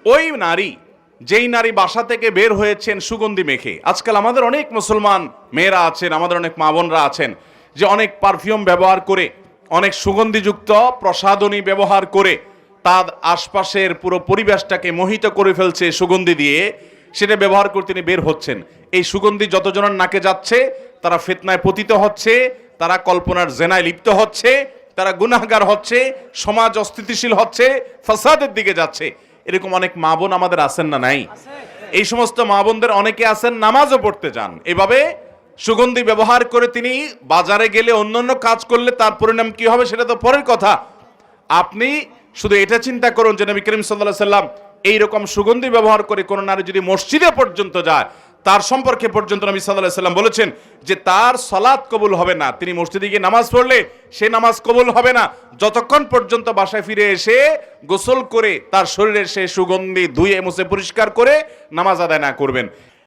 ওই নারী, যেই নারী বাসা থেকে বের হয়েছেন সুগন্ধি মেখে, আজকাল আমাদের অনেক মুসলমান মেয়েরা আছেন, আমাদের অনেক মা বোনরা আছেন যে অনেক পারফিউম ব্যবহার করে, অনেক সুগন্ধিযুক্ত প্রসাধনী ব্যবহার করে তার আশপাশের পুরো পরিবেশটাকে মোহিত করে ফেলছে সুগন্ধি দিয়ে, সেটা ব্যবহার করে তিনি বের হচ্ছেন। এই সুগন্ধি যতজনের নাকে যাচ্ছে তারা ফিতনায় পতিত হচ্ছে, তারা কল্পনার জেনায় লিপ্ত হচ্ছে, তারা গুনাহগার হচ্ছে, সমাজ অস্থিতিশীল হচ্ছে, ফাসাদের দিকে যাচ্ছে। এরকম অনেক মা বোন আমাদের আছেন না নাই? এই সমস্ত মা বোনদের অনেকে আছেন নামাজও পড়তে যান, এভাবে সুগন্ধি ব্যবহার করে তিনি বাজারে গেলে অন্যান্য কাজ করলে তার পরিণাম কি হবে সেটা তো পরের কথা। আপনি শুধু এটা চিন্তা করুন যে নবী করিম সাল্লাল্লাহু আলাইহি সাল্লাম এইরকম সুগন্ধি ব্যবহার করে কোন নারী যদি মসজিদে পর্যন্ত যায়, তার সম্পর্কে পর্যন্ত নবী সাল্লাল্লাহু আলাইহি সাল্লাম বলেছেন যে তার সালাত কবুল হবে না। তিনি মসজিদে গিয়ে নামাজ পড়লে সে নামাজ কবুল হবে না যতক্ষণ পর্যন্ত বাসায় ফিরে এসে গোসল করে তার শরীরের সে সুগন্ধি ধুয়ে মুছে পরিষ্কার করে নামাজ আদায় না করবেন।